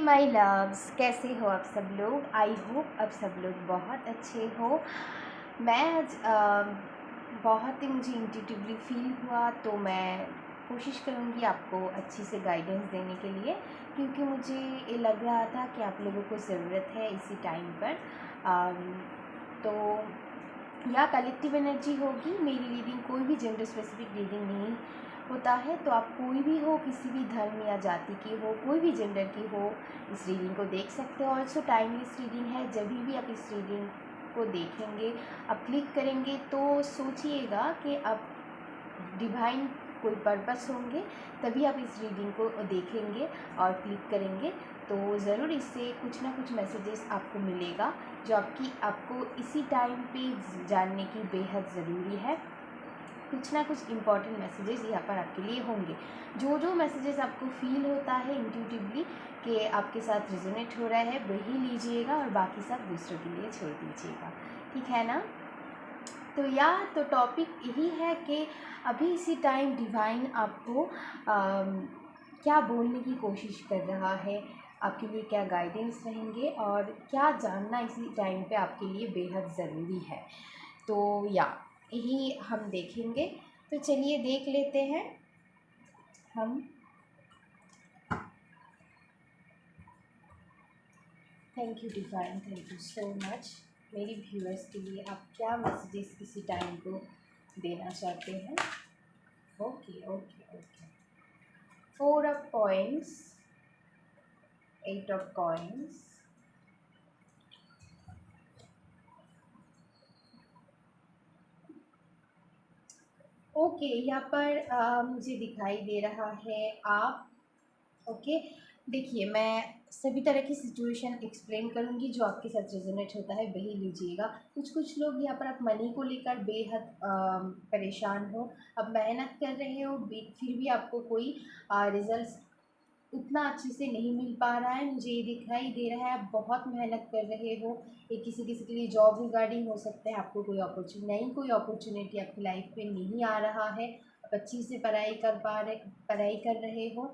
My loves, कैसे हो आप सब लोग। आई होप आप सब लोग बहुत अच्छे हो। मैं आज बहुत ही मुझे इंट्यूटिवली फील हुआ, तो मैं कोशिश करूँगी आपको अच्छी से गाइडेंस देने के लिए, क्योंकि मुझे ये लग रहा था कि आप लोगों को ज़रूरत है इसी टाइम पर। तो या कलेक्टिव एनर्जी होगी। मेरी रीडिंग कोई भी जेंडर स्पेसिफिक रीडिंग नहीं होता है, तो आप कोई भी हो, किसी भी धर्म या जाति की हो, कोई भी जेंडर की हो, इस रीडिंग को देख सकते हो। ऑल्सो टाइमलेस रीडिंग है। जब भी आप इस रीडिंग को देखेंगे, आप क्लिक करेंगे, तो सोचिएगा कि आप डिवाइन कोई पर्पस होंगे, तभी आप इस रीडिंग को देखेंगे और क्लिक करेंगे, तो ज़रूर इससे कुछ ना कुछ मैसेजेस आपको मिलेगा जो आपको इसी टाइम पे जानने की बेहद ज़रूरी है। कुछ ना कुछ इम्पॉर्टेंट मैसेजेस यहाँ पर आपके लिए होंगे। जो मैसेजेस आपको फील होता है इंट्यूटिवली कि आपके साथ रेजोनेट हो रहा है, वही लीजिएगा और बाकी सब दूसरों के लिए छोड़ दीजिएगा, ठीक है ना। तो टॉपिक यही है कि अभी इसी टाइम डिवाइन आपको क्या बोलने की कोशिश कर रहा है, आपके लिए क्या गाइडेंस रहेंगे और क्या जानना इसी टाइम पे आपके लिए बेहद ज़रूरी है। तो यही हम देखेंगे। तो चलिए देख लेते हैं हम। Thank you divine, thank you so much. मेरी व्यूअर्स के लिए आप क्या मैसेजेस इसी टाइम को देना चाहते हैं। Okay okay okay. 4 of coins, 8 of coins, okay. यहाँ पर मुझे दिखाई दे रहा है आप। ओके, देखिए मैं सभी तरह की सिचुएशन एक्सप्लेन करूँगी, जो आपके साथ रेजोनेट होता है वही लीजिएगा। कुछ लोग यहाँ पर आप मनी को लेकर बेहद परेशान हो, अब मेहनत कर रहे हो, फिर भी आपको कोई रिजल्ट उतना अच्छे से नहीं मिल पा रहा है। मुझे ये दिखाई दे रहा है आप बहुत मेहनत कर रहे हो। ये किसी किसी के लिए जॉब रिगार्डिंग हो सकता है, आपको कोई अपॉर्चुनिटी आपकी लाइफ में नहीं आ रहा है, आप अच्छी से पढ़ाई कर रहे हो।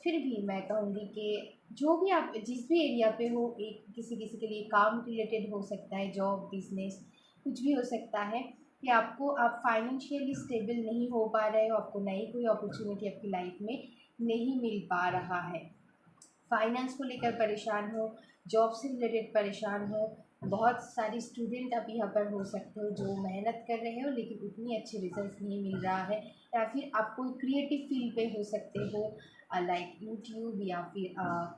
फिर भी मैं कहूँगी कि जो भी आप जिस भी एरिया पे हो, एक किसी किसी के लिए काम रिलेटेड हो सकता है, जॉब, बिजनेस, कुछ भी हो सकता है कि आप फाइनेंशियली स्टेबल नहीं हो पा रहे हो, आपको नई कोई अपॉर्चुनिटी आपकी लाइफ में नहीं मिल पा रहा है, फाइनेंस को लेकर परेशान हो, जॉब से रिलेटेड परेशान हो। बहुत सारी स्टूडेंट आप यहाँ पर हो सकते हो जो मेहनत कर रहे हो लेकिन उतनी अच्छे रिजल्ट्स नहीं मिल रहा है, या फिर आप कोई क्रिएटिव फील्ड पे हो सकते हो, लाइक यूट्यूब या फिर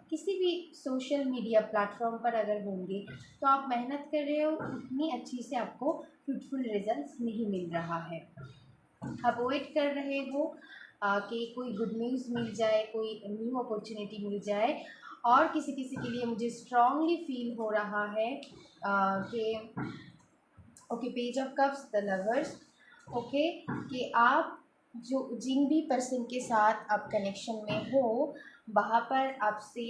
किसी भी सोशल मीडिया प्लेटफॉर्म पर अगर होंगे, तो आप मेहनत कर रहे हो, उतनी अच्छी से आपको फ्रूटफुल रिजल्ट्स नहीं मिल रहा है। आप वेट कर रहे हो कि कोई गुड न्यूज़ मिल जाए, कोई न्यू अपॉर्चुनिटी मिल जाए। और किसी किसी के लिए मुझे स्ट्रांगली फील हो रहा है कि okay, page of cups, the lovers. Okay, कि आप जिन भी पर्सन के साथ आप कनेक्शन में हो, वहाँ पर आपसे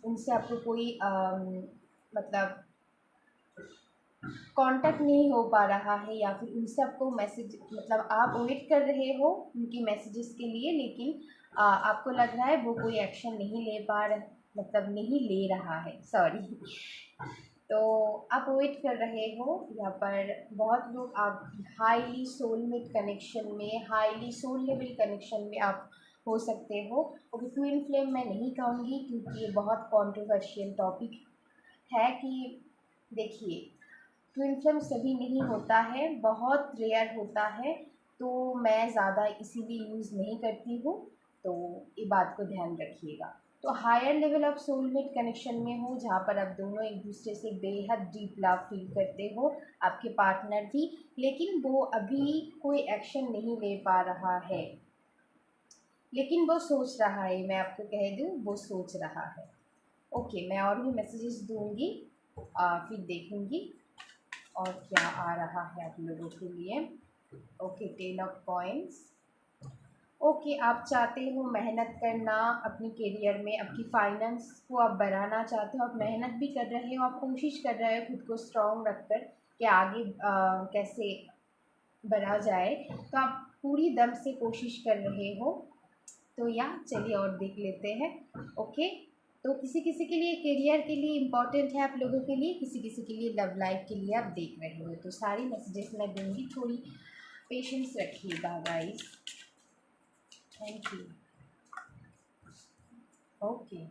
उनसे आपको कोई मतलब कांटेक्ट नहीं हो पा रहा है, या फिर उनसे आपको मैसेज मतलब आप वेट कर रहे हो उनकी मैसेजेस के लिए, लेकिन आपको लग रहा है वो कोई एक्शन नहीं ले पा रहा, मतलब नहीं ले रहा है, सॉरी। तो आप वेट कर रहे हो। यहाँ पर बहुत लोग आप हाईली सोलमेट कनेक्शन में, हाईली सोल लेवल कनेक्शन में आप हो सकते हो। ओके, ट्विन फ्लेम मैं नहीं कहूँगी क्योंकि ये बहुत कॉन्ट्रोवर्शियल टॉपिक है। कि देखिए, ट्विन फ्लेम सभी नहीं होता है, बहुत रेयर होता है, तो मैं ज़्यादा इसीलिए यूज़ नहीं करती हूँ, तो ये बात को ध्यान रखिएगा। तो higher level of soulmate connection में हो, जहाँ पर आप दोनों एक दूसरे से बेहद डीप लव फील करते हो, आपके पार्टनर भी, लेकिन वो अभी कोई एक्शन नहीं ले पा रहा है, लेकिन वो सोच रहा है, मैं आपको कह दूँ वो सोच रहा है। ओके, मैं और भी मैसेजेस दूँगी, फिर देखूँगी और क्या आ रहा है आप लोगों के लिए। Okay, 10 of coins. ओके, आप चाहते हो मेहनत करना अपनी करियर में, आपकी फाइनेंस को आप बढ़ाना चाहते हो, आप मेहनत भी कर रहे हो, आप कोशिश कर रहे हो खुद को स्ट्रॉन्ग रखकर कि आगे कैसे बढ़ा जाए, तो आप पूरी दम से कोशिश कर रहे हो। तो चलिए और देख लेते हैं। ओके, तो किसी किसी के लिए करियर के लिए इम्पोर्टेंट है आप लोगों के लिए, किसी किसी के लिए लव लाइफ के लिए आप देख रहे हो। तो सारी मैसेजेस मैं दूँगी, थोड़ी पेशेंस रखिएगा guys. Thank you. Okay,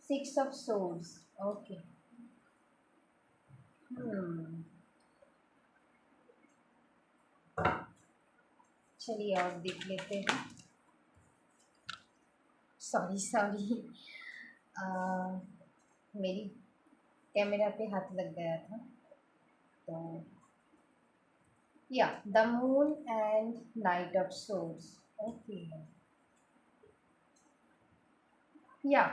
6 of swords. Okay, चलिए और देख लेते हैं। सॉरी सॉरी, मेरी कैमरा पे हाथ लग गया था। तो या the moon and knight of swords. Okay, या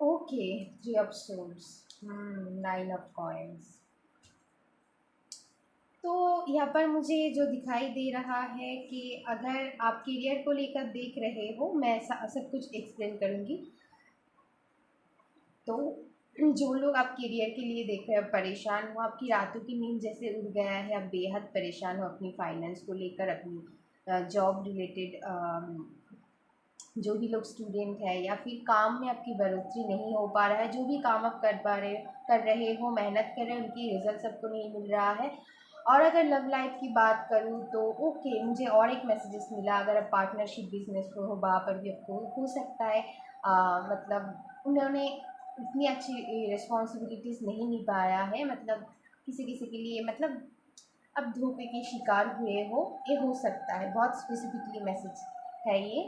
okay, 3 of swords, 9 of coins. तो यहाँ पर मुझे जो दिखाई दे रहा है कि अगर आप करियर को लेकर देख रहे हो, मैं सब कुछ एक्सप्लेन करूँगी। तो जो लोग आप करियर के लिए देख रहे हो, परेशान हो, आपकी रातों की नींद जैसे उड़ गया है, आप बेहद परेशान हो अपनी फाइनेंस को लेकर, अपनी जॉब रिलेटेड, जो भी लोग स्टूडेंट है या फिर काम में आपकी बढ़ोतरी नहीं हो पा रहा है, जो भी काम आप कर रहे हो, मेहनत कर रहे हो, उनकी रिजल्ट सबको नहीं मिल रहा है। और अगर लव लाइफ की बात करूँ तो ओके, मुझे और एक मैसेजेस मिला, अगर आप पार्टनरशिप बिजनेस को हो, वहाँ पर भी आपको हो सकता है मतलब उन्होंने इतनी अच्छी रिस्पॉन्सिबिलिटीज़ नहीं निभाया है, मतलब किसी किसी के लिए मतलब अब धोखे के शिकार हुए हो, ये हो सकता है। बहुत स्पेसिफिकली मैसेज है ये,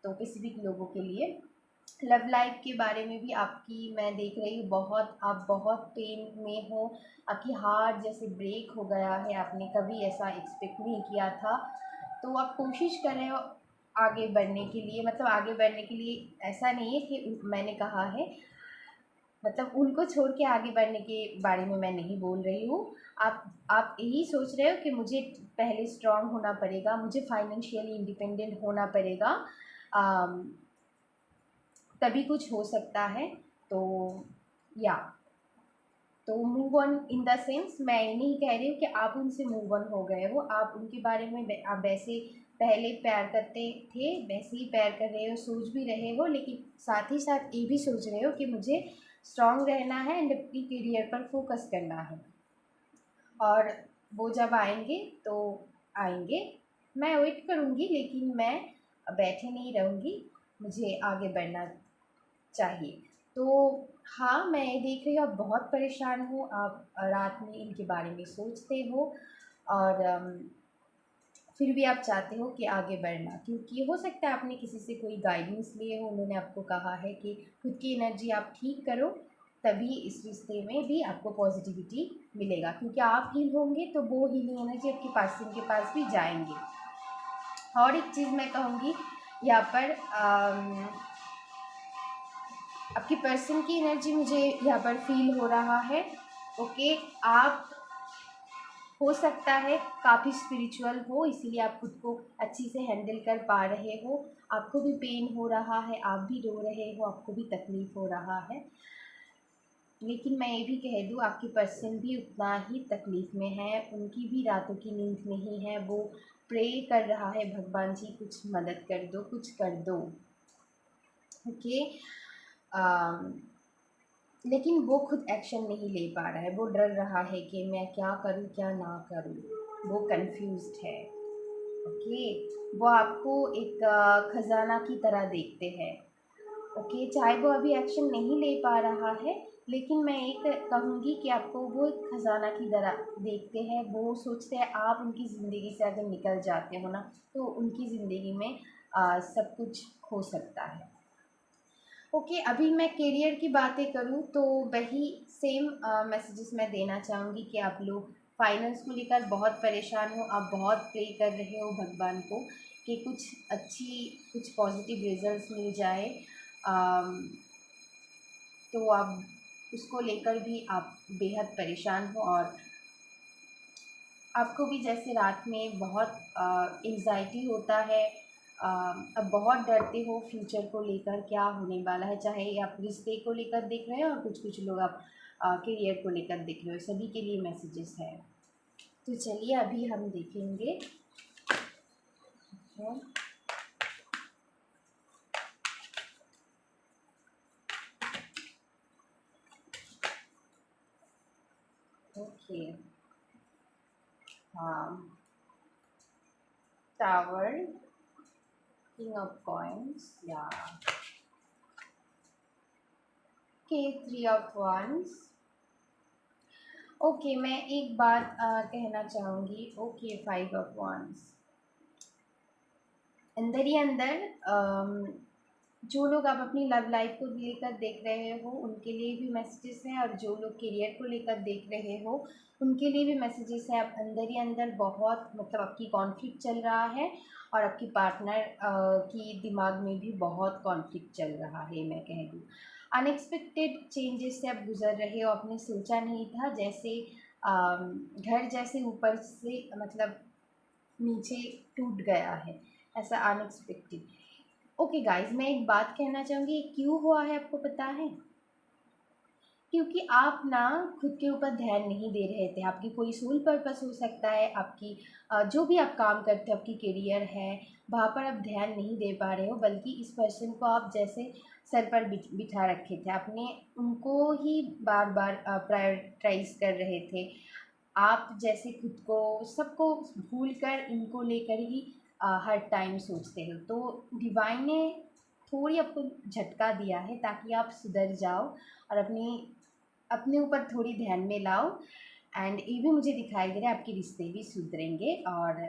तो स्पेसिफिक लोगों के लिए। लव लाइफ के बारे में भी आपकी मैं देख रही हूँ, आप बहुत पेन में हो, आपकी हार्ट जैसे ब्रेक हो गया है, आपने कभी ऐसा एक्सपेक्ट नहीं किया था। तो आप कोशिश कर रहे हो आगे बढ़ने के लिए, मतलब आगे बढ़ने के लिए ऐसा नहीं है कि मैंने कहा है, मतलब उनको छोड़ के आगे बढ़ने के बारे में मैं नहीं बोल रही हूँ। आप यही सोच रहे हो कि मुझे पहले स्ट्रांग होना पड़ेगा, मुझे फाइनेंशियली इंडिपेंडेंट होना पड़ेगा, तभी कुछ हो सकता है। तो या तो move on in the sense, मैं ये नहीं कह रही हूँ कि आप उनसे मूव ऑन हो गए हो, आप उनके बारे में आप वैसे पहले प्यार करते थे वैसे ही प्यार कर रहे हो, सोच भी रहे हो, लेकिन साथ ही साथ ये भी सोच रहे हो कि मुझे स्ट्रांग रहना है एंड अपनी करियर पर फोकस करना है। और वो जब आएंगे तो आएंगे, मैं वेट करूँगी, लेकिन मैं बैठे नहीं रहूँगी, मुझे आगे बढ़ना चाहिए। तो हाँ, मैं ये देख रही हूँ आप बहुत परेशान हो, आप रात में इनके बारे में सोचते हो, और फिर भी आप चाहते हो कि आगे बढ़ना, क्योंकि हो सकता है आपने किसी से कोई गाइडेंस लिए हो, उन्होंने आपको कहा है कि खुद की एनर्जी आप ठीक करो, तभी इस रिश्ते में भी आपको पॉजिटिविटी मिलेगा, क्योंकि आप हील होंगे तो वो हीलिंग एनर्जी आपके पर्सन के पास भी जाएंगे। और एक चीज़ मैं कहूँगी यहाँ पर, आपकी पर्सन की एनर्जी मुझे यहाँ पर फील हो रहा है। ओके, आप हो सकता है काफ़ी स्पिरिचुअल हो, इसीलिए आप खुद को अच्छी से हैंडल कर पा रहे हो, आपको भी पेन हो रहा है, आप भी रो रहे हो, आपको भी तकलीफ़ हो रहा है, लेकिन मैं ये भी कह दूँ आपकी पर्सन भी उतना ही तकलीफ़ में है, उनकी भी रातों की नींद नहीं है, वो प्रे कर रहा है, भगवान जी कुछ मदद कर दो, कुछ कर दो। ओके, लेकिन वो खुद एक्शन नहीं ले पा रहा है, वो डर रहा है कि मैं क्या करूं क्या ना करूं, वो कंफ्यूज्ड है। ओके, वो आपको एक खजाना की तरह देखते हैं। ओके, चाहे वो अभी एक्शन नहीं ले पा रहा है, लेकिन मैं एक कहूँगी कि आपको वो एक खजाना की तरह देखते हैं, वो सोचते हैं आप उनकी ज़िंदगी से अगर निकल जाते हो ना, तो उनकी ज़िंदगी में सब कुछ हो सकता है। ओके, अभी मैं करियर की बातें करूँ तो वही सेम मैसेजेस मैं देना चाहूँगी कि आप लोग फाइनेंस को लेकर बहुत परेशान हो, आप बहुत प्रे कर रहे हो भगवान को कि कुछ पॉजिटिव रिजल्ट्स मिल जाए, तो आप उसको लेकर भी आप बेहद परेशान हो, और आपको भी जैसे रात में बहुत एंग्जाइटी होता है, अब बहुत डरते हो फ्यूचर को लेकर क्या होने वाला है, चाहे आप रिश्ते को लेकर देख रहे हो और कुछ लोग आप करियर को लेकर देख रहे हो, सभी के लिए मैसेजेस है। तो चलिए अभी हम देखेंगे। ओके, हाँ, टावर, किंग ऑफ कॉइन्स, या के थ्री ऑफ वंस। ओके, मैं एक बात कहना चाहूँगी। Okay, five of wands. अंदर ही अंदर जो लोग आप अपनी लव लाइफ को लेकर देख रहे हो उनके लिए भी मैसेजेस हैं, और जो लोग करियर को लेकर देख रहे हो उनके लिए भी मैसेजेस हैं। आप अंदर ही अंदर बहुत मतलब आपकी कॉन्फ्लिक्ट चल रहा है, और आपकी पार्टनर की दिमाग में भी बहुत कॉन्फ्लिक्ट चल रहा है, मैं कह दूँ। अनएक्सपेक्टेड चेंजेस से आप गुजर रहे हो, आपने सोचा नहीं था। जैसे घर जैसे ऊपर से मतलब नीचे टूट गया है, ऐसा अनएक्सपेक्टेड। ओके गाइस, मैं एक बात कहना चाहूँगी, क्यों हुआ है आपको पता है? क्योंकि आप ना खुद के ऊपर ध्यान नहीं दे रहे थे। आपकी कोई सोल पर्पस हो सकता है, आपकी जो भी आप काम करते हो, आपकी करियर है, वहाँ पर आप ध्यान नहीं दे पा रहे हो, बल्कि इस पर्सन को आप जैसे सर पर बिठा रखे थे। आपने उनको ही बार बार प्रायोरिटाइज कर रहे थे। आप जैसे खुद को सबको भूल कर इनको लेकर ही हर टाइम सोचते हो। तो डिवाइन ने थोड़ी आपको झटका दिया है ताकि आप सुधर जाओ और अपने ऊपर थोड़ी ध्यान में लाओ। एंड ये भी मुझे दिखाई दे रहा है आपके रिश्ते भी सुधरेंगे, और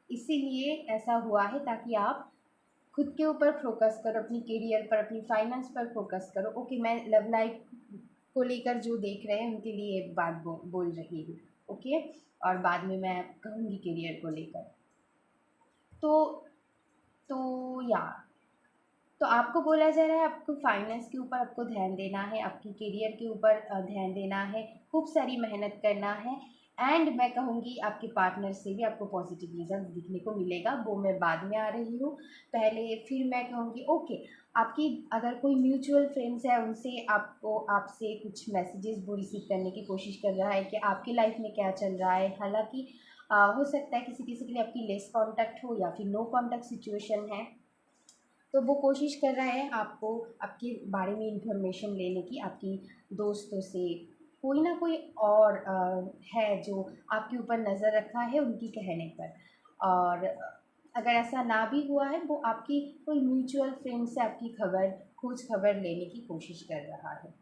इसीलिए ऐसा हुआ है ताकि आप खुद के ऊपर फोकस करो, अपनी करियर पर, अपनी फाइनेंस पर फोकस करो। ओके, मैं लव लाइफ को लेकर जो देख रहे हैं उनके लिए एक बात बोल रही हूँ। ओके, और बाद में मैं कहूँगी करियर को लेकर। तो तो या तो आपको बोला जा रहा है आपको फाइनेंस के ऊपर आपको ध्यान देना है, आपकी करियर के ऊपर ध्यान देना है, खूब सारी मेहनत करना है। एंड मैं कहूँगी आपके पार्टनर से भी आपको पॉजिटिव रिजल्ट दिखने को मिलेगा, वो मैं बाद में आ रही हूँ। पहले फिर मैं कहूँगी ओके, आपकी अगर कोई म्यूचुअल फ्रेंड्स है उनसे आपसे कुछ मैसेजेस वो रिसीव करने की कोशिश कर रहा है कि आपकी लाइफ में क्या चल रहा है। हालांकि हो सकता है किसी किसी के लिए आपकी लेस कांटेक्ट हो या फिर नो कांटेक्ट सिचुएशन है, तो वो कोशिश कर रहा है आपको आपके बारे में इंफॉर्मेशन लेने की, आपकी दोस्तों से, कोई ना कोई और है जो आपके ऊपर नज़र रखा है उनकी कहने पर। और अगर ऐसा ना भी हुआ है, वो आपकी कोई म्यूचुअल फ्रेंड से आपकी खोज खबर लेने की कोशिश कर रहा है।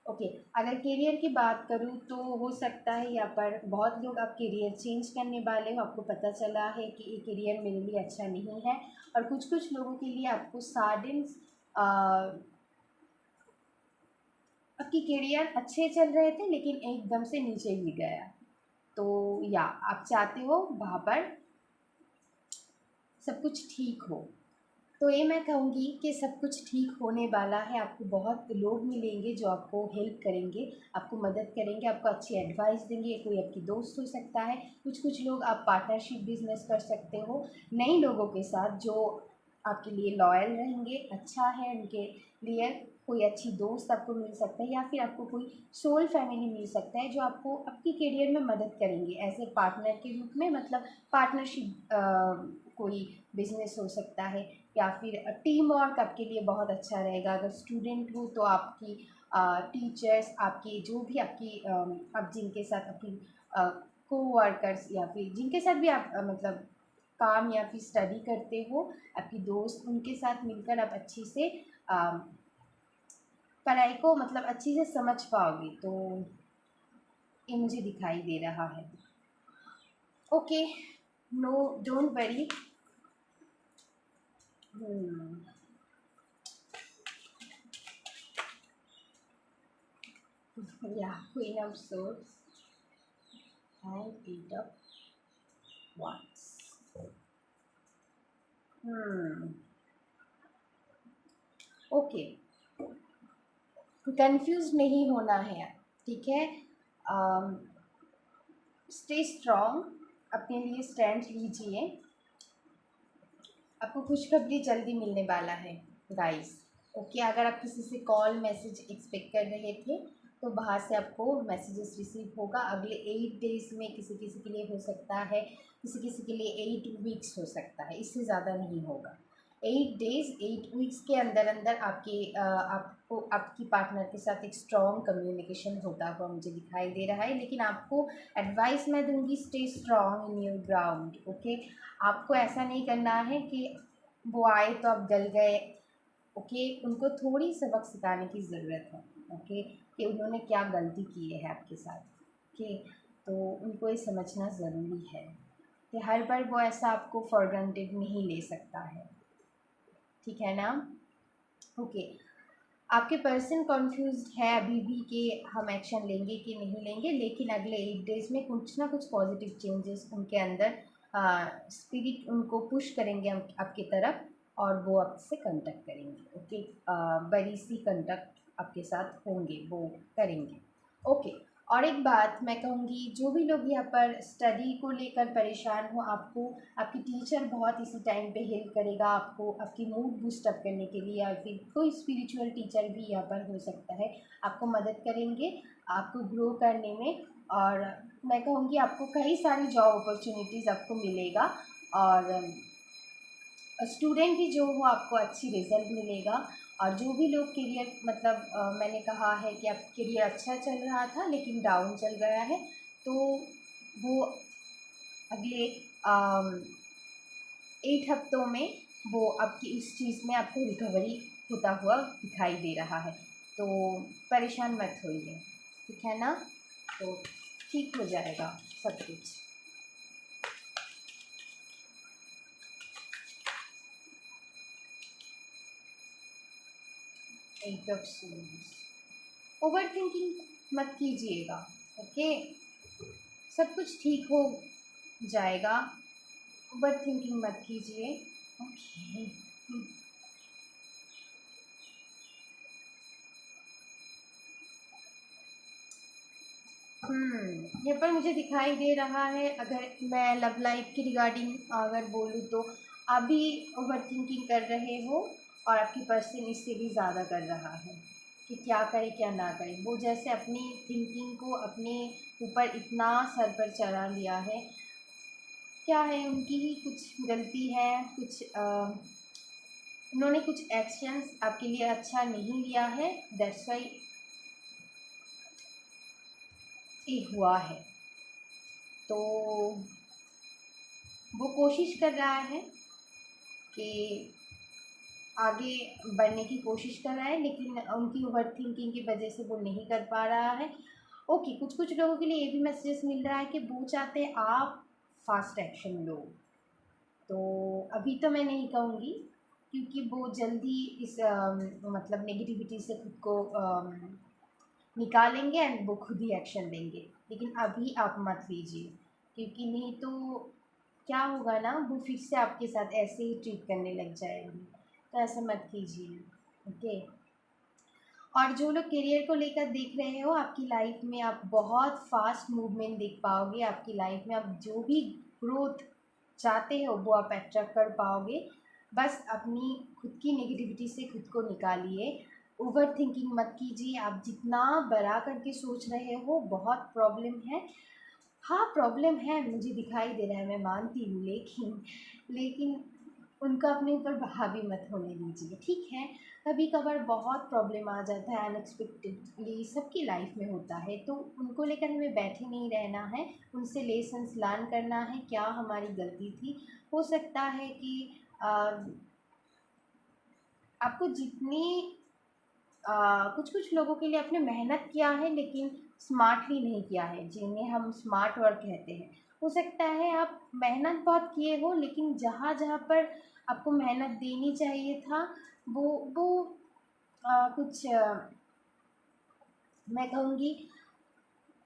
ओके, अगर करियर की बात करूँ तो हो सकता है यहाँ पर बहुत लोग आप करियर चेंज करने वाले हो, आपको पता चला है कि ये करियर मेरे लिए अच्छा नहीं है। और कुछ कुछ लोगों के लिए आपको सडन आपकी करियर अच्छे चल रहे थे लेकिन एकदम से नीचे गिर गया। तो या आप चाहते हो वहाँ पर सब कुछ ठीक हो। तो ये मैं कहूँगी कि सब कुछ ठीक होने वाला है। आपको बहुत लोग मिलेंगे जो आपको हेल्प करेंगे, आपको मदद करेंगे, आपको अच्छी एडवाइस देंगे। कोई आपकी दोस्त हो सकता है, कुछ कुछ लोग आप पार्टनरशिप बिजनेस कर सकते हो नए लोगों के साथ जो आपके लिए लॉयल रहेंगे, अच्छा है उनके लिए। कोई अच्छी दोस्त आपको मिल सकता है, या फिर आपको कोई सोल फैमिली मिल सकता है जो आपको आपकी करियर में मदद करेंगे ऐसे पार्टनर के रूप में। मतलब पार्टनरशिप कोई बिजनेस हो सकता है, या फिर टीम वर्क आपके लिए बहुत अच्छा रहेगा। अगर स्टूडेंट हो तो आपकी टीचर्स, आपकी जो भी आपकी आप जिनके साथ आपकी को वर्कर्स या फिर जिनके साथ भी आप मतलब काम या फिर स्टडी करते हो, आपकी दोस्त, उनके साथ मिलकर आप अच्छी से पढ़ाई को मतलब अच्छी से समझ पाओगे। तो ये मुझे दिखाई दे रहा है। Okay, no, don't worry. या queen of swords and eight of wands। Okay, confuse नहीं होना है, ठीक है। स्टे स्ट्रॉन्ग, अपने लिए स्टैंड लीजिए। आपको खुशखबरी जल्दी मिलने वाला है गाइस। ओके, अगर आप किसी से कॉल मैसेज एक्सपेक्ट कर रहे थे तो बाहर से आपको मैसेजेस रिसीव होगा अगले 8 डेज़ में। किसी किसी के लिए हो सकता है, किसी किसी के लिए 8 वीक्स हो सकता है, इससे ज़्यादा नहीं होगा। 8 डेज़ 8 वीक्स के अंदर अंदर आपको आपकी पार्टनर के साथ एक स्ट्रॉन्ग कम्युनिकेशन होता हुआ मुझे दिखाई दे रहा है। लेकिन आपको एडवाइस मैं दूंगी, stay strong in your ground. Okay, आपको ऐसा नहीं करना है कि वो आए तो आप गल गए। ओके, उनको थोड़ी सबक सिखाने की ज़रूरत है। ओके, कि उन्होंने क्या गलती की है आपके साथ। ओके, तो उनको ये समझना ज़रूरी है कि हर बार वो ऐसा आपको फॉर ग्रांटेड नहीं ले सकता है। ठीक है ना? ओके, आपके पर्सन कॉन्फ्यूज्ड है अभी भी कि हम एक्शन लेंगे कि नहीं लेंगे, लेकिन अगले 8 डेज़ में कुछ ना कुछ पॉजिटिव चेंजेस उनके अंदर स्पिरिट उनको पुश करेंगे आपकी तरफ, और वो आपसे कांटेक्ट करेंगे। ओके, बड़ी सी कांटेक्ट आपके साथ होंगे, वो करेंगे। ओके, और एक बात मैं कहूँगी, जो भी लोग यहाँ पर स्टडी को लेकर परेशान हो, आपको आपकी टीचर बहुत इसी टाइम पे हेल्प करेगा आपको, आपकी मूड बूस्ट अप करने के लिए, या फिर कोई स्पिरिचुअल टीचर भी यहाँ पर हो सकता है, आपको मदद करेंगे आपको ग्रो करने में। और मैं कहूँगी आपको कई सारी जॉब अपॉर्चुनिटीज़ आपको मिलेगा, और स्टूडेंट भी जो हो आपको अच्छी रिज़ल्ट मिलेगा। और जो भी लोग करियर मतलब मैंने कहा है कि आप करियर अच्छा चल रहा था लेकिन डाउन चल गया है, तो वो अगले 8 हफ्तों में वो आपकी इस चीज़ में आपको रिकवरी होता हुआ दिखाई दे रहा है। तो परेशान मत होइए, ठीक है ना? तो ठीक हो जाएगा सब कुछ। 8 ऑफ सोर्ड्स, ओवर थिंकिंग मत कीजिएगा। ओके, सब कुछ ठीक हो जाएगा, ओवर थिंकिंग मत कीजिए। ओके, यहाँ पर मुझे दिखाई दे रहा है, अगर मैं लव लाइफ की रिगार्डिंग अगर बोलूँ तो अभी ओवर थिंकिंग कर रहे हो, और आपकी पर्सन इससे भी ज़्यादा कर रहा है कि क्या करे क्या ना करे। वो जैसे अपनी थिंकिंग को अपने ऊपर इतना सर पर चढ़ा लिया है, क्या है उनकी ही कुछ गलती है, कुछ उन्होंने कुछ एक्शंस आपके लिए अच्छा नहीं लिया है, दैट्स वाई ये हुआ है। तो वो कोशिश कर रहा है कि आगे बढ़ने की कोशिश कर रहा है, लेकिन उनकी ओवर थिंकिंग की वजह से वो नहीं कर पा रहा है। ओके, कुछ कुछ लोगों के लिए ये भी मैसेजेस मिल रहा है कि वो चाहते हैं आप फास्ट एक्शन लो। तो अभी तो मैं नहीं कहूँगी, क्योंकि वो जल्दी इस मतलब नेगेटिविटी से खुद को निकालेंगे एंड वो खुद ही एक्शन लेंगे। लेकिन अभी आप मत लीजिए, क्योंकि नहीं तो क्या होगा ना, वो फिर से आपके साथ ऐसे ही ट्रीट करने लग जाएंगे। तो ऐसा मत कीजिए। ओके, और जो लोग करियर को लेकर देख रहे हो, आपकी लाइफ में आप बहुत फास्ट मूवमेंट देख पाओगे। आपकी लाइफ में आप जो भी ग्रोथ चाहते हो वो आप अट्रैक्ट कर पाओगे। बस अपनी खुद की नेगेटिविटी से खुद को निकालिए, ओवर थिंकिंग मत कीजिए। आप जितना बड़ा करके सोच रहे हो, बहुत प्रॉब्लम है। हाँ, प्रॉब्लम है, मुझे दिखाई दे रहा है, मैं मानती हूँ, लेकिन लेकिन उनका अपने ऊपर हावी मत होने दीजिए, ठीक है? कभी कभार बहुत प्रॉब्लम आ जाता है अनएक्सपेक्टेडली, सबकी लाइफ में होता है, तो उनको लेकर हमें बैठे नहीं रहना है। उनसे लेसन्स लर्न करना है, क्या हमारी गलती थी। हो सकता है कि आपको जितनी कुछ कुछ लोगों के लिए आपने मेहनत किया है लेकिन स्मार्टली नहीं किया है, जिन्हें हम स्मार्ट वर्क कहते हैं। हो सकता है आप मेहनत बहुत किए हो, लेकिन जहाँ जहाँ पर आपको मेहनत देनी चाहिए था, वो कुछ मैं कहूँगी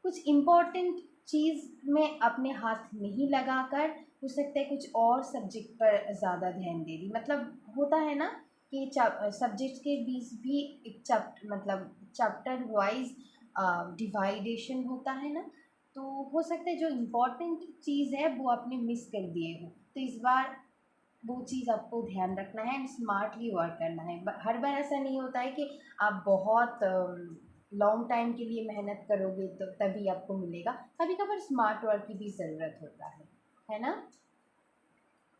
कुछ इम्पोर्टेंट चीज़ में अपने हाथ नहीं लगाकर, हो सकता है कुछ और सब्जेक्ट पर ज़्यादा ध्यान दे दी। मतलब होता है ना कि सब्जेक्ट्स के बीच भी एक मतलब चैप्टर वाइज डिवाइडेशन होता है ना, तो हो सकता है जो इम्पोर्टेंट चीज़ है वो आपने मिस कर दिए हो। तो इस बार वो चीज़ आपको ध्यान रखना है एंड स्मार्टली वर्क करना है। हर बार ऐसा नहीं होता है कि आप बहुत लॉन्ग टाइम के लिए मेहनत करोगे तो तभी आपको मिलेगा। कभी कभार स्मार्ट वर्क की भी ज़रूरत होता है ना?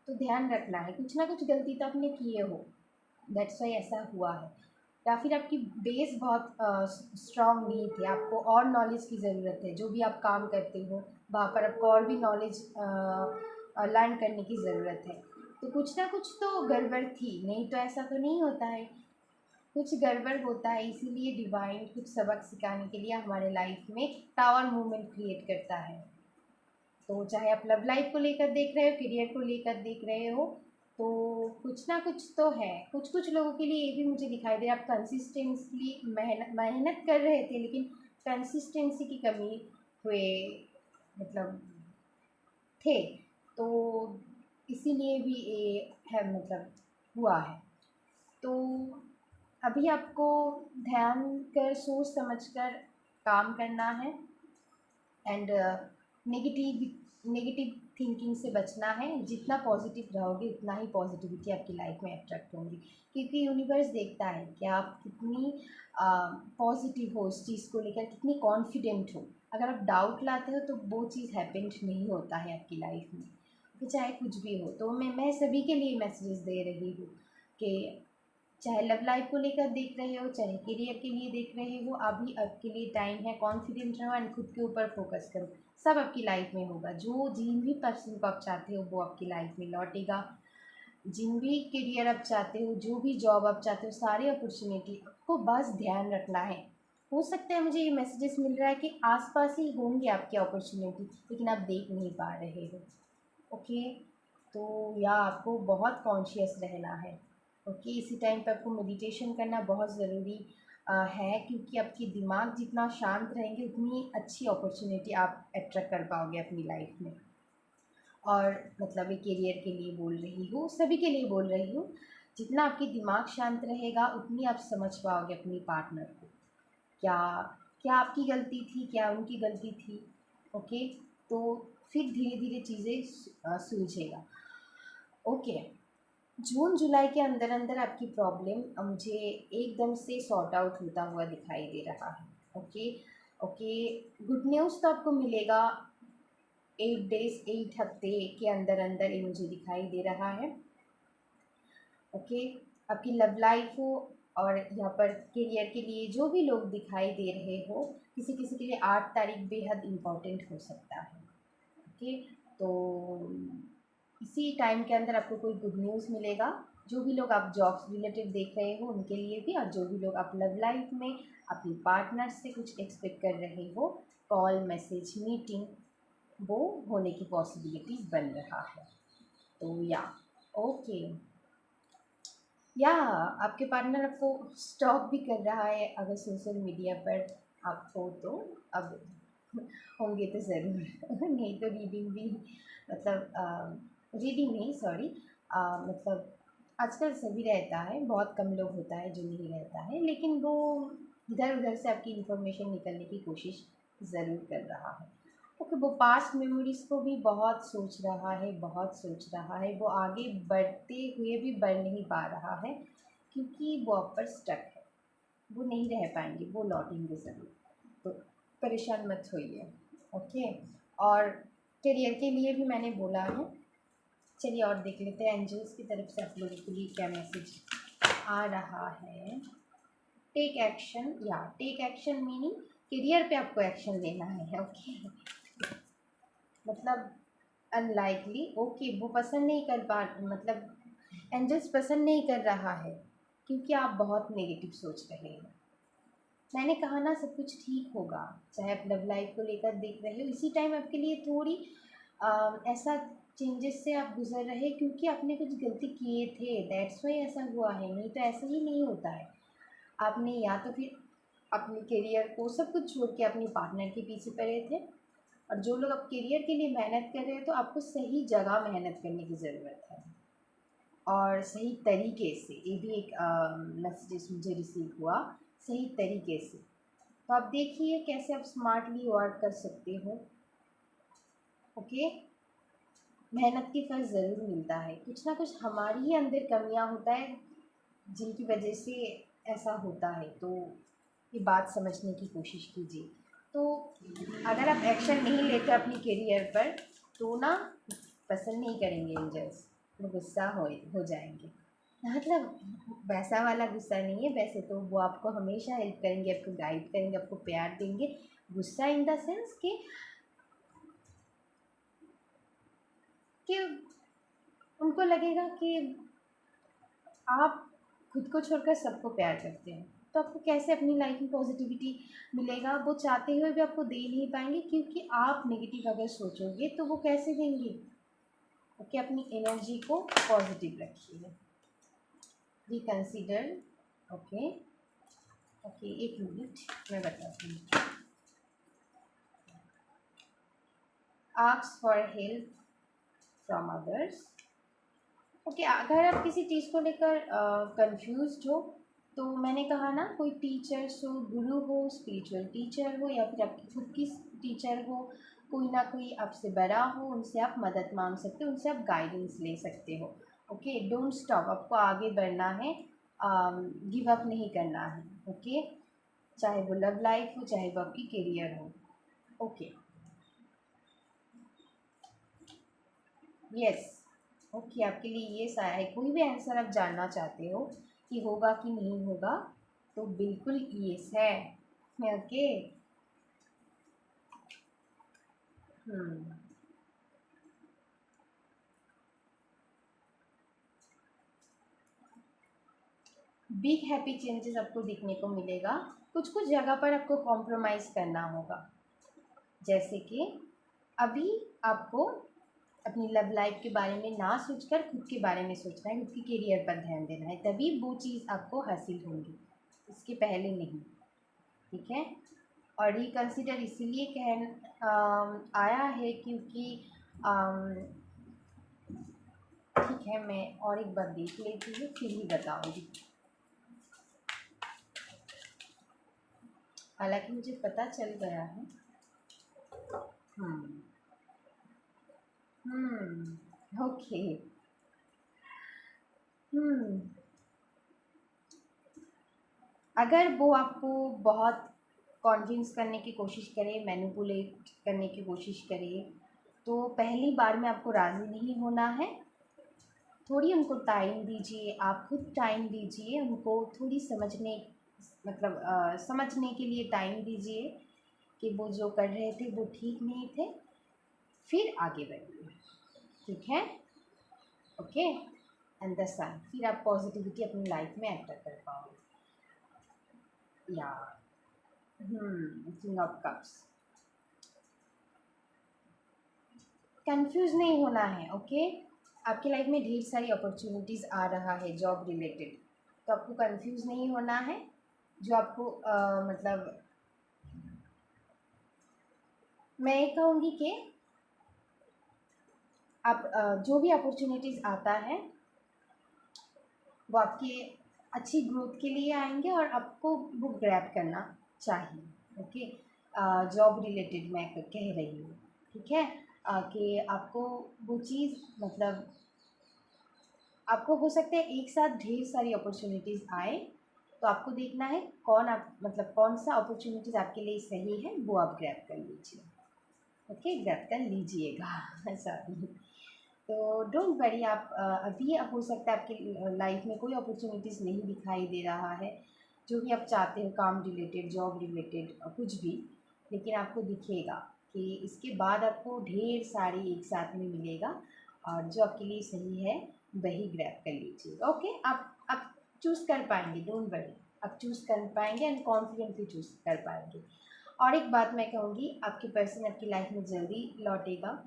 तो ध्यान रखना है, कुछ ना कुछ गलती तो आपने किए हो, दैट्स वाई ऐसा हुआ है। या फिर आपकी बेस बहुत स्ट्रॉन्ग नहीं थी, आपको और नॉलेज की ज़रूरत है। जो भी आप काम करते हो वहाँ पर आपको और भी नॉलेज लर्न करने की ज़रूरत है। तो कुछ ना कुछ तो गड़बड़ थी, नहीं तो ऐसा तो नहीं होता है, कुछ गड़बड़ होता है। इसीलिए डिवाइन कुछ सबक सिखाने के लिए हमारे लाइफ में टावर मूवमेंट क्रिएट करता है। तो चाहे आप लव लाइफ को लेकर देख रहे हो, करियर को लेकर देख रहे हो, तो कुछ ना कुछ तो है। कुछ कुछ लोगों के लिए ये भी मुझे दिखाई दे रहा है, आप कंसिस्टेंटली मेहनत कर रहे थे लेकिन कंसिस्टेंसी की कमी हुए, मतलब थे। तो इसीलिए भी ये है, मतलब हुआ है। तो अभी आपको ध्यान कर सोच समझ कर काम करना है। एंड नेगेटिव थिंकिंग से बचना है। जितना पॉजिटिव रहोगे उतना ही पॉजिटिविटी आपकी लाइफ में अट्रैक्ट होंगी, क्योंकि यूनिवर्स देखता है कि आप कितनी पॉजिटिव हो, इस चीज़ को लेकर कितनी कॉन्फिडेंट हो। अगर आप डाउट लाते हो तो वो चीज़ हैपेंड नहीं होता है आपकी लाइफ में, कि चाहे कुछ भी हो। तो मैं सभी के लिए मैसेजेस दे रही हूँ कि चाहे लव लाइफ को लेकर देख रहे हो, चाहे करियर के लिए देख रहे हो, अभी आपके लिए टाइम है। कॉन्फिडेंट रहो एंड खुद के ऊपर फोकस करो, सब आपकी लाइफ में होगा। जो जिन भी पर्सन को आप चाहते हो वो आपकी लाइफ में लौटेगा। जिन भी करियर आप चाहते हो, जो भी जॉब आप चाहते हो, सारी अपॉर्चुनिटी आपको बस ध्यान रखना है। हो सकता है मुझे ये मैसेजेस मिल रहा है कि आसपास ही होंगे आपके अपॉर्चुनिटी, लेकिन आप देख नहीं पा रहे हो। ओके, तो या आपको बहुत कॉन्शियस रहना है। ओके, इसी टाइम पे आपको मेडिटेशन करना बहुत ज़रूरी है, क्योंकि आपकी दिमाग जितना शांत रहेंगे उतनी अच्छी अपॉर्चुनिटी आप अट्रैक्ट कर पाओगे अपनी लाइफ में। और मतलब ये करियर के लिए बोल रही हूँ, सभी के लिए बोल रही हूँ। जितना आपकी दिमाग शांत रहेगा उतनी आप समझ पाओगे अपनी पार्टनर को, क्या क्या आपकी गलती थी, क्या उनकी गलती थी। ओके, तो फिर धीरे धीरे चीज़ें सुलझेगा। ओके, जून जुलाई के अंदर अंदर आपकी प्रॉब्लम मुझे एकदम से सॉर्ट आउट होता हुआ दिखाई दे रहा है। ओके, ओके, गुड न्यूज़ तो आपको मिलेगा 8 डेज़ 8 हफ्ते के अंदर अंदर, ये मुझे दिखाई दे रहा है। ओके, आपकी लव लाइफ हो और यहाँ पर करियर के लिए जो भी लोग दिखाई दे रहे हो, किसी किसी के लिए 8 तारीख बेहद इम्पॉर्टेंट हो सकता है। ओके, तो इसी टाइम के अंदर आपको कोई गुड न्यूज़ मिलेगा। जो भी लोग आप जॉब्स रिलेटेड देख रहे हो उनके लिए भी, और जो भी लोग आप लव लाइफ में अपनी पार्टनर से कुछ एक्सपेक्ट कर रहे हो, कॉल, मैसेज, मीटिंग, वो होने की पॉसिबिलिटीज़ बन रहा है। तो या ओके, या आपके पार्टनर आपको स्टॉक भी कर रहा है अगर सोशल मीडिया पर आप हो तो। अब होंगे तो ज़रूर नहीं तो रीडिंग भी, मतलब रीडिंग नहीं, सॉरी, मतलब आजकल सभी रहता है, बहुत कम लोग होता है जो नहीं रहता है, लेकिन वो इधर उधर से आपकी इन्फॉर्मेशन निकलने की कोशिश ज़रूर कर रहा है। ओके, वो पास्ट मेमोरीज़ को भी बहुत सोच रहा है, बहुत सोच रहा है। वो आगे बढ़ते हुए भी बढ़ नहीं पा रहा है, क्योंकि वो आप पर स्टक है, वो नहीं रह पाएंगे, वो लौटेंगे ज़रूर। तो परेशान मत होइए। ओके, और करियर के लिए भी मैंने बोला है। चलिए और देख लेते हैं एंजल्स की तरफ से आप लोगों के लिए क्या मैसेज आ रहा है। टेक एक्शन, या टेक एक्शन मीनिंग करियर पे आपको एक्शन लेना है। ओके, मतलब अनलाइकली, ओके, वो पसंद नहीं कर पा, मतलब एंजल्स पसंद नहीं कर रहा है, क्योंकि आप बहुत नेगेटिव सोच रहे हैं। मैंने कहा ना, सब कुछ ठीक होगा। चाहे आप लव लाइफ को लेकर देख रहे हो, इसी टाइम आपके लिए थोड़ी ऐसा चेंजेस से आप गुजर रहे, क्योंकि आपने कुछ गलती किए थे, दैट्स वाई ऐसा हुआ है, नहीं तो ऐसा ही नहीं होता है। आपने या तो फिर अपने करियर को सब कुछ छोड़ के अपनी पार्टनर के पीछे पड़े थे, और जो लोग आप करियर के लिए मेहनत कर रहे हो तो आपको सही जगह मेहनत करने की ज़रूरत है, और सही तरीके से। ये भी एक मैसेजेस मुझे रिसीव हुआ, सही तरीके से। तो आप देखिए कैसे आप स्मार्टली वर्क कर सकते हो। ओके, मेहनत की फल ज़रूर मिलता है। कुछ ना कुछ हमारी ही अंदर कमियां होता है जिनकी वजह से ऐसा होता है, तो ये बात समझने की कोशिश कीजिए। तो अगर आप एक्शन नहीं लेते अपनी करियर पर, तो ना पसंद नहीं करेंगे एंजल्स। वो गुस्सा हो जाएंगे। मतलब वैसा वाला गुस्सा नहीं है, वैसे तो वो आपको हमेशा हेल्प करेंगे, आपको गाइड करेंगे, आपको प्यार देंगे। गुस्सा इन द सेंस कि उनको लगेगा कि आप खुद को छोड़कर सबको प्यार करते हैं, तो आपको कैसे अपनी लाइफ में पॉजिटिविटी मिलेगा? वो चाहते हुए भी आपको दे नहीं पाएंगे, क्योंकि आप नेगेटिव अगर सोचोगे तो वो कैसे देंगे? ओके, अपनी एनर्जी को पॉजिटिव रखिए। B consider. ओके ओके, एक मिनट मैं बताती हूँ। Ask for help from others. Okay, अगर आप किसी चीज़ को लेकर कंफ्यूज्ड हो, तो मैंने कहा ना, कोई टीचर्स हो, गुरु हो, स्पिरिचुअल टीचर हो, या फिर आपकी खुद की टीचर हो, कोई ना कोई आपसे बड़ा हो, उनसे आप मदद मांग सकते हो, उनसे आप गाइडेंस ले सकते हो। ओके, डोंट स्टॉप, आपको आगे बढ़ना है, गिव अप नहीं करना है। ओके, चाहे वो लव लाइफ हो, चाहे वो आपकी करियर हो। Okay, yes. ओके, आपके लिए ये सारा है। कोई भी आंसर आप जानना चाहते हो कि होगा कि नहीं होगा, तो बिल्कुल यस है। ओके। हम्म बिग हैप्पी चेंजेस आपको दिखने को मिलेगा। कुछ कुछ जगह पर आपको कॉम्प्रोमाइज़ करना होगा, जैसे कि अभी आपको अपनी लव लाइफ के बारे में ना सोचकर खुद के बारे में सोचना है, खुद के करियर पर ध्यान देना है, तभी वो चीज़ आपको हासिल होंगी, इसके पहले नहीं। ठीक है। और रिकंसिडर इसीलिए आया है क्योंकि अम, ठीक है, मैं और एक बार देख लेती हूँ फिर ही बताऊँगी। हालांकि मुझे पता चल गया है। हम्म ओके। हम्म अगर वो आपको बहुत कॉन्विंस करने की कोशिश करे, मैनिपुलेट करने की कोशिश करे, तो पहली बार में आपको राज़ी नहीं होना है। थोड़ी उनको टाइम दीजिए, आप खुद टाइम दीजिए उनको, थोड़ी समझने, मतलब समझने के लिए टाइम दीजिए कि वो जो कर रहे थे वो ठीक नहीं थे, फिर आगे बढ़िए। ठीक है। ओके। एंड द सन, फिर आप पॉजिटिविटी अपनी लाइफ में एंटर कर पाओगे। या किंग ऑफ कप्स। कंफ्यूज नहीं होना है। ओके, आपकी लाइफ में ढेर सारी अपॉर्चुनिटीज़ आ रहा है जॉब रिलेटेड, तो आपको कंफ्यूज नहीं होना है। जो आपको मतलब मैं ये कहूँगी कि आप जो भी अपॉर्चुनिटीज़ आता है वो आपकी अच्छी ग्रोथ के लिए आएंगे, और आपको वो ग्रैब करना चाहिए। ओके, जॉब रिलेटेड मैं कह रही हूँ। ठीक है। कि आपको वो चीज़, मतलब आपको हो सकता है एक साथ ढेर सारी अपॉर्चुनिटीज़ आए, तो आपको देखना है कौन आप, मतलब कौन सा अपॉर्चुनिटीज़ आपके लिए सही है, वो आप ग्रैब कर लीजिए। ओके, ग्रैब कर लीजिएगा सॉरी। तो डोंट वरी, आप अभी हो सकता है आपकी लाइफ में कोई अपॉर्चुनिटीज़ नहीं दिखाई दे रहा है, जो भी आप चाहते हो, काम रिलेटेड, जॉब रिलेटेड, कुछ भी, लेकिन आपको दिखेगा कि इसके बाद आपको ढेर सारी एक साथ में मिलेगा, और जो आपके लिए सही है वही ग्रैब कर लीजिएगा। ओके, आप चूज़ कर पाएंगे, डोंट वरी, आप चूज़ कर पाएंगे एंड कॉन्फिडेंटली चूज़ कर पाएंगे। और एक बात मैं कहूँगी, आपकी पर्सन आपकी लाइफ में जल्दी लौटेगा।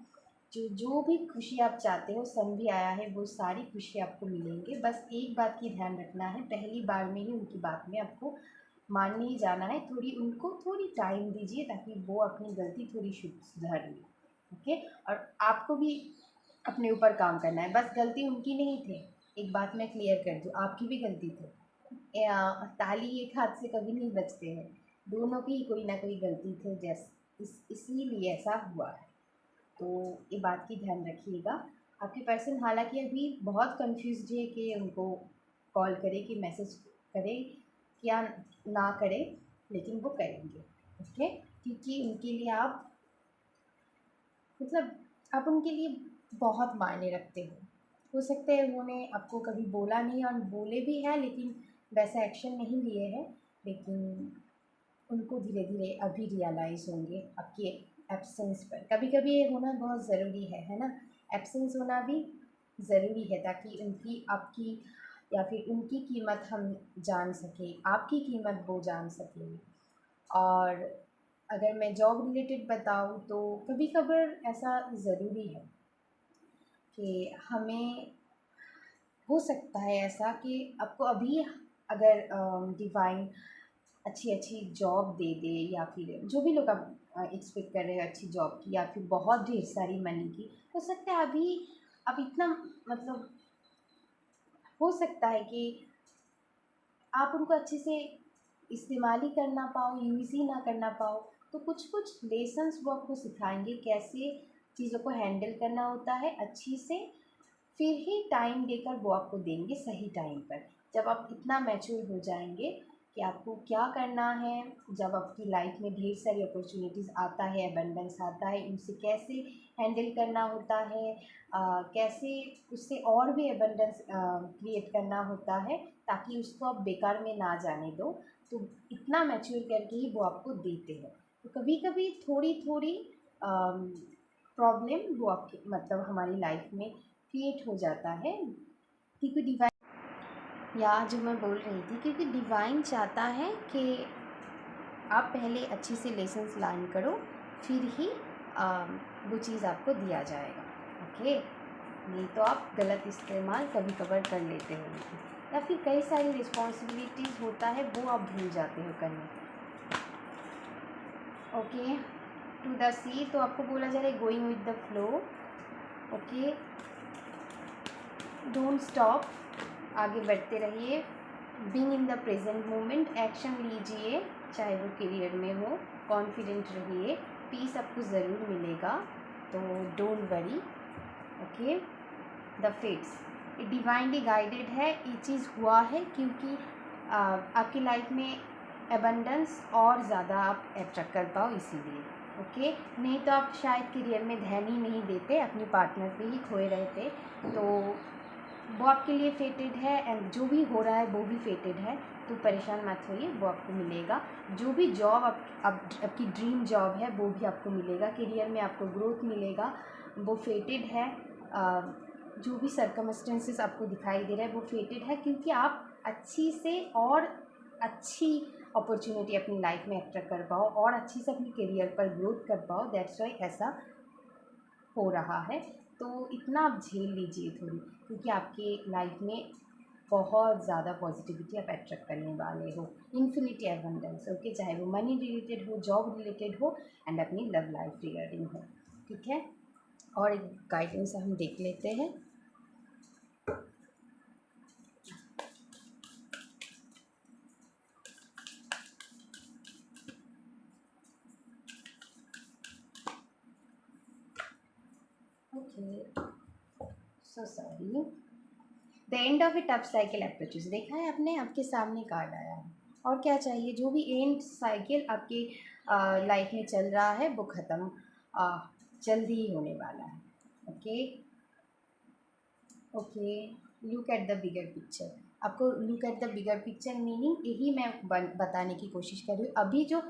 जो जो भी खुशी आप चाहते हो, सन भी आया है, वो सारी खुशी आपको मिलेंगे। बस एक बात की ध्यान रखना है, पहली बार में ही उनकी बात में आपको मान नहीं जाना है, थोड़ी उनको थोड़ी टाइम दीजिए ताकि वो अपनी गलती थोड़ी सुधार ले। ओके। और आपको भी अपने ऊपर काम करना है, बस गलती उनकी नहीं थी। एक बात मैं क्लियर कर दूँ, आपकी भी गलती थी। ताली एक हाथ से कभी नहीं बचते हैं, दोनों की कोई ना कोई गलती थी, इसीलिए ऐसा हुआ है। तो ये बात की ध्यान रखिएगा। आपके पर्सन हालांकि अभी बहुत कंफ्यूज है कि उनको कॉल करे कि मैसेज करे या ना करे, लेकिन वो करेंगे। ओके, क्योंकि उनके लिए आप, मतलब आप उनके लिए बहुत मायने रखते हो। हो सकता है उन्होंने आपको कभी बोला नहीं और बोले भी हैं लेकिन वैसा एक्शन नहीं लिए हैं, लेकिन उनको धीरे धीरे अभी रियलाइज़ होंगे आपके एब्सेंस पर। कभी कभी ये होना बहुत ज़रूरी है ना। एब्सेंस होना भी ज़रूरी है ताकि उनकी आपकी या फिर उनकी कीमत हम जान सकें, आपकी कीमत वो जान सकें। और अगर मैं जॉब रिलेटेड बताऊँ तो कभी कभार ऐसा ज़रूरी है कि हमें हो सकता है ऐसा कि आपको अभी अगर डिवाइन अच्छी अच्छी जॉब दे दे या फिर जो भी लोग आप एक्सपेक्ट कर रहे हैं अच्छी जॉब की या फिर बहुत ढेर सारी मनी की, हो सकता है अभी आप इतना मतलब हो सकता है कि आप उनको अच्छे से इस्तेमाल ही कर ना पाओ, यूज़ ही ना करना पाओ। तो कुछ कुछ लेसन्स वो आपको सिखाएंगे कैसे चीज़ों को हैंडल करना होता है अच्छी से, फिर ही टाइम देकर वो आपको देंगे सही टाइम पर। जब आप इतना मैच्योर हो जाएंगे कि आपको क्या करना है, जब आपकी लाइफ में ढेर सारी अपॉर्चुनिटीज़ आता है, अबंडेंस आता है, उनसे कैसे हैंडल करना होता है, कैसे उससे और भी अबंडेंस क्रिएट करना होता है ताकि उसको आप बेकार में ना जाने दो। तो इतना मैच्योर करके ही वो आपको देते हैं। तो कभी कभी थोड़ी थोड़ी प्रॉब्लम वो आपकी मतलब हमारी लाइफ में क्रिएट हो जाता है, क्योंकि डिवाइन या जो मैं बोल रही थी क्योंकि डिवाइन चाहता है कि आप पहले अच्छी से लेसन्स लर्न करो, फिर ही वो चीज़ आपको दिया जाएगा। ओके, नहीं तो आप गलत इस्तेमाल कभी कभार कर लेते हो या फिर कई सारी रिस्पॉन्सिबिलिटीज़ होता है वो आप भूल जाते हो करने। ओके, टू द सी तो आपको बोला जा रहा है going with the flow. Okay, don't stop, आगे बढ़ते रहिए, being in the present moment, action लीजिए चाहे वो करियर में हो, कॉन्फिडेंट रहिए, पीस आपको ज़रूर मिलेगा, तो don't worry. Okay, the fates ये डिवाइनली गाइडेड है, ये चीज़ हुआ है क्योंकि आपकी लाइफ में एबंडेंस और ज़्यादा आप अट्रैक्ट कर पाओ इसीलिए। ओके, नहीं तो आप शायद करियर में ध्यान ही नहीं देते, अपनी पार्टनर पे ही खोए रहते। तो वो आपके लिए फेटेड है एंड जो भी हो रहा है वो भी फेटेड है, तो परेशान मत होइए, वो आपको मिलेगा। जो भी जॉब आपकी ड्रीम जॉब है वो भी आपको मिलेगा, करियर में आपको ग्रोथ मिलेगा, वो फेटेड है। जो भी सर्कमस्टेंसेस आपको दिखाई दे रहा है वो फेटेड है क्योंकि आप अच्छी से और अच्छी अपॉर्चुनिटी अपनी लाइफ में अट्रैक्ट कर पाओ और अच्छी से अपनी करियर पर ग्रोथ कर पाओ, दैट्स वाई ऐसा हो रहा है। तो इतना आप झेल लीजिए थोड़ी, क्योंकि आपके लाइफ में बहुत ज़्यादा पॉजिटिविटी आप अट्रैक्ट करने वाले हो, इन्फिनिटी एबंडेंस। ओके, चाहे वो मनी रिलेटेड हो, जॉब रिलेटेड हो एंड अपनी लव लाइफ रिगार्डिंग हो। ठीक है, और एक गाइडेंस हम देख लेते हैं। Okay, so sorry, the end of A tough cycle approaches, देखा है आपने, आपके सामने कार्ड आया है। और क्या चाहिए, जो भी एंड साइकिल आपकी लाइफ में चल रहा है वो ख़त्म जल्दी ही होने वाला है। Okay, okay, look at the bigger picture. आपको look at the bigger picture meaning यही मैं बताने की कोशिश कर रही हूँ। अभी जो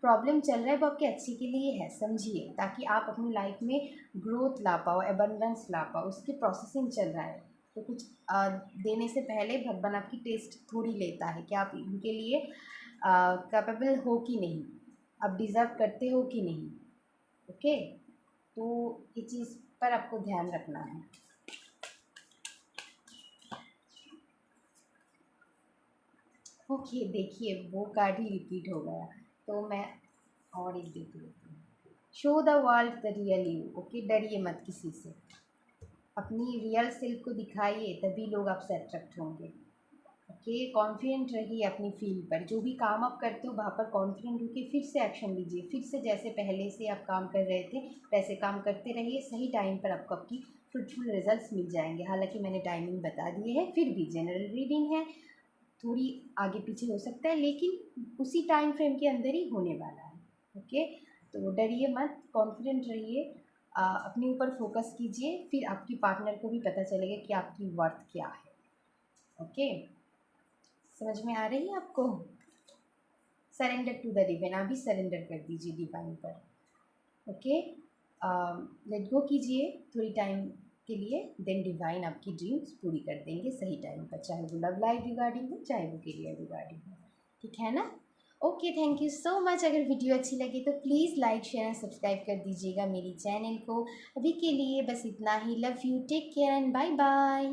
प्रॉब्लम चल रहा है वो आपके अच्छे के लिए है, समझिए, ताकि आप अपनी लाइफ में ग्रोथ ला पाओ, एबंडेंस ला पाओ, उसकी प्रोसेसिंग चल रहा है। तो कुछ देने से पहले भगवान आपकी टेस्ट थोड़ी लेता है कि आप इनके लिए कैपेबल हो कि नहीं, आप डिज़र्व करते हो कि नहीं। ओके, तो ये चीज़ पर आपको ध्यान रखना है। ओके, देखिए वो कार्ड ही रिपीट हो गया, तो मैं और एक देख लेती हूँ। Show the world the real you. Okay, डरिए मत किसी से, अपनी रियल सेल्फ को दिखाइए, तभी लोग आपसे अट्रैक्ट होंगे। ओके, कॉन्फिडेंट रहिए अपनी फील्ड पर, जो भी काम आप करते हो वहाँ पर कॉन्फिडेंट होकर फिर से एक्शन लीजिए, फिर से जैसे पहले से आप काम कर रहे थे वैसे काम करते रहिए, सही टाइम पर आपको आपकी फ्रूटफुल रिजल्ट्स मिल जाएंगे। हालांकि मैंने टाइमिंग बता दी है, फिर भी जनरल रीडिंग है, थोड़ी आगे पीछे हो सकता है लेकिन उसी टाइम फ्रेम के अंदर ही होने वाला है। ओके, तो डरिए मत, कॉन्फिडेंट रहिए, अपने ऊपर फोकस कीजिए, फिर आपकी पार्टनर को भी पता चलेगा कि आपकी वर्थ क्या है। ओके, समझ में आ रही है आपको? सरेंडर टू द डिवाइन, आप भी सरेंडर कर दीजिए डिवाइन पर। ओके, लेट गो कीजिए थोड़ी टाइम के लिए, देन डिवाइन आपकी ड्रीम्स पूरी कर देंगे सही टाइम पर, चाहे वो लव लाइफ रिगार्डिंग हो, चाहे वो करियर रिगार्डिंग हो। ठीक है ना? Okay, thank you so much. अगर वीडियो अच्छी लगी तो please like share and subscribe कर दीजिएगा मेरी चैनल को। अभी के लिए बस इतना ही। Love you, take care and bye bye.